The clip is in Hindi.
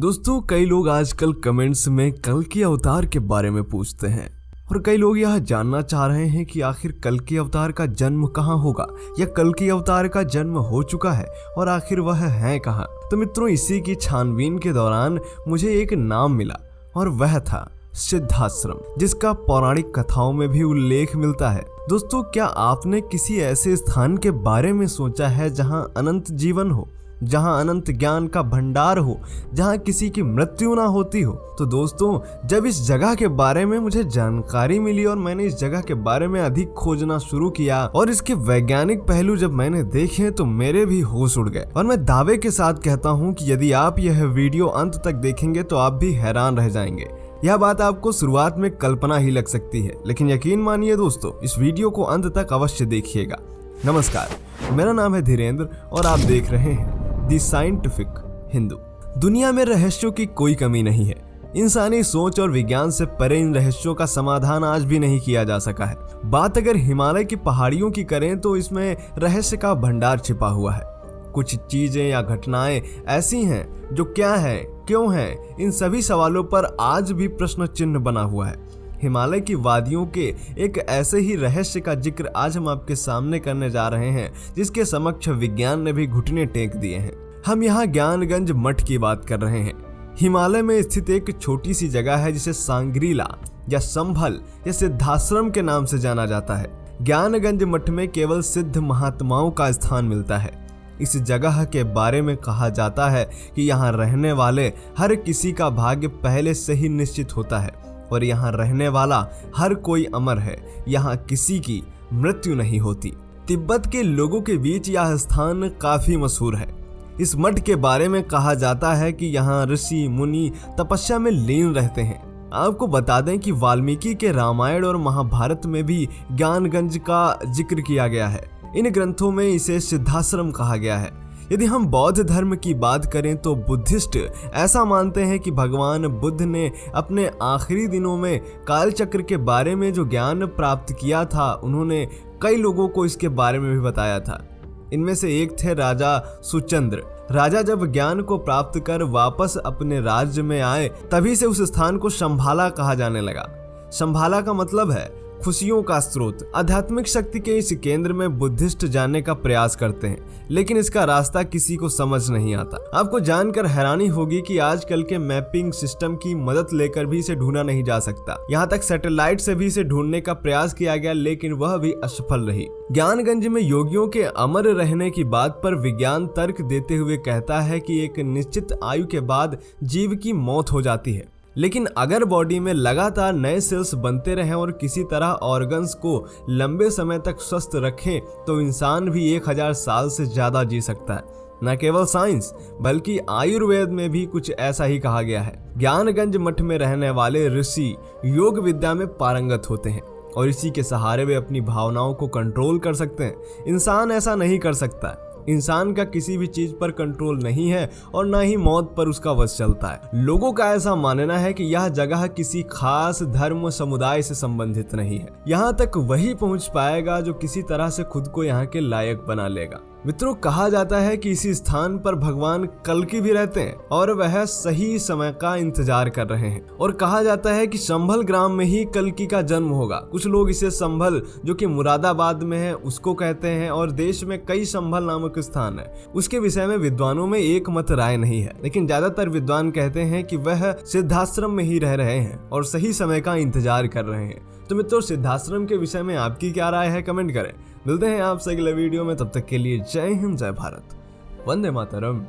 दोस्तों, कई लोग आजकल कमेंट्स में कल्कि अवतार के बारे में पूछते हैं और कई लोग यह जानना चाह रहे हैं कि आखिर कल्कि अवतार का जन्म कहाँ होगा या कल्कि अवतार का जन्म हो चुका है और आखिर वह है कहाँ। तो मित्रों, इसी की छानबीन के दौरान मुझे एक नाम मिला और वह था सिद्धाश्रम, जिसका पौराणिक कथाओं में भी उल्लेख मिलता है। दोस्तों, क्या आपने किसी ऐसे स्थान के बारे में सोचा है जहां अनंत जीवन हो, जहां अनंत ज्ञान का भंडार हो, जहां किसी की मृत्यु ना होती हो? तो दोस्तों, जब इस जगह के बारे में मुझे जानकारी मिली और मैंने इस जगह के बारे में अधिक खोजना शुरू किया और इसके वैज्ञानिक पहलू जब मैंने देखे तो मेरे भी होश उड़ गए। और मैं दावे के साथ कहता हूं कि यदि आप यह वीडियो अंत तक देखेंगे तो आप भी हैरान रह जाएंगे। यह बात आपको शुरुआत में कल्पना ही लग सकती है, लेकिन यकीन मानिए दोस्तों, इस वीडियो को अंत तक अवश्य देखिएगा। नमस्कार, मेरा नाम है धीरेन्द्र और आप देख रहे हैं द साइंटिफिक हिंदू। दुनिया में रहस्यों की कोई कमी नहीं है। इंसानी सोच और विज्ञान से परे इन रहस्यों का समाधान आज भी नहीं किया जा सका है। बात अगर हिमालय की पहाड़ियों की करें तो इसमें रहस्य का भंडार छिपा हुआ है। कुछ चीजें या घटनाएं ऐसी हैं जो क्या है, क्यों है, इन सभी सवालों पर आज भी प्रश्न चिन्ह बना हुआ है। हिमालय की वादियों के एक ऐसे ही रहस्य का जिक्र आज हम आपके सामने करने जा रहे हैं, जिसके समक्ष विज्ञान ने भी घुटने टेक दिए हैं। हम यहाँ ज्ञानगंज मठ की बात कर रहे हैं। हिमालय में स्थित एक छोटी सी जगह है जिसे सांग्रीला या संभल या सिद्धाश्रम के नाम से जाना जाता है। ज्ञानगंज मठ में केवल सिद्ध महात्माओं का स्थान मिलता है। इस जगह के बारे में कहा जाता है कि यहाँ रहने वाले हर किसी का भाग्य पहले से ही निश्चित होता है और यहाँ रहने वाला हर कोई अमर है। यहाँ किसी की मृत्यु नहीं होती। तिब्बत के लोगों के बीच यह स्थान काफी मशहूर है। इस मठ के बारे में कहा जाता है कि यहाँ ऋषि मुनि तपस्या में लीन रहते हैं। आपको बता दें कि वाल्मीकि के रामायण और महाभारत में भी ज्ञानगंज का जिक्र किया गया है। इन ग्रंथों में इसे सिद्धाश्रम कहा गया है। यदि हम बौद्ध धर्म की बात करें तो बुद्धिस्ट ऐसा मानते हैं कि भगवान बुद्ध ने अपने आखिरी दिनों में कालचक्र के बारे में जो ज्ञान प्राप्त किया था, उन्होंने कई लोगों को इसके बारे में भी बताया था। इनमें से एक थे राजा सुचंद्र। राजा जब ज्ञान को प्राप्त कर वापस अपने राज्य में आए, तभी से उस स्थान को शंभाला कहा जाने लगा। शंभाला का मतलब है खुशियों का स्रोत। आध्यात्मिक शक्ति के इस केंद्र में बुद्धिस्ट जाने का प्रयास करते हैं, लेकिन इसका रास्ता किसी को समझ नहीं आता। आपको जानकर हैरानी होगी कि आजकल के मैपिंग सिस्टम की मदद लेकर भी इसे ढूंढा नहीं जा सकता। यहाँ तक सैटेलाइट से भी इसे ढूंढने का प्रयास किया गया, लेकिन वह भी असफल रही। ज्ञानगंज में योगियों के अमर रहने की बात पर विज्ञान तर्क देते हुए कहता है कि एक निश्चित आयु के बाद जीव की मौत हो जाती है, लेकिन अगर बॉडी में लगातार नए सेल्स बनते रहें और किसी तरह ऑर्गन्स को लंबे समय तक स्वस्थ रखें तो इंसान भी 1000 साल से ज्यादा जी सकता है। न केवल साइंस बल्कि आयुर्वेद में भी कुछ ऐसा ही कहा गया है। ज्ञानगंज मठ में रहने वाले ऋषि योग विद्या में पारंगत होते हैं और इसी के सहारे वे अपनी भावनाओं को कंट्रोल कर सकते हैं। इंसान ऐसा नहीं कर सकता। इंसान का किसी भी चीज पर कंट्रोल नहीं है और ना ही मौत पर उसका वश चलता है। लोगों का ऐसा मानना है कि यह जगह किसी खास धर्म समुदाय से संबंधित नहीं है। यहाँ तक वही पहुँच पाएगा जो किसी तरह से खुद को यहाँ के लायक बना लेगा। मित्रों, कहा जाता है कि इसी स्थान पर भगवान कल्कि भी रहते हैं और वह सही समय का इंतजार कर रहे हैं। और कहा जाता है कि संभल ग्राम में ही कल्कि का जन्म होगा। कुछ लोग इसे संभल, जो कि मुरादाबाद में है, उसको कहते हैं और देश में कई संभल नामक स्थान है। उसके विषय में विद्वानों में एक मत राय नहीं है, लेकिन ज्यादातर विद्वान कहते हैं कि वह सिद्धाश्रम में ही रह रहे हैं और सही समय का इंतजार कर रहे हैं। तो मित्रों, सिद्धाश्रम के विषय में आपकी क्या राय है, कमेंट करें। मिलते हैं आपसे अगले वीडियो में। तब तक के लिए जय हिंद, जय भारत, वंदे मातरम।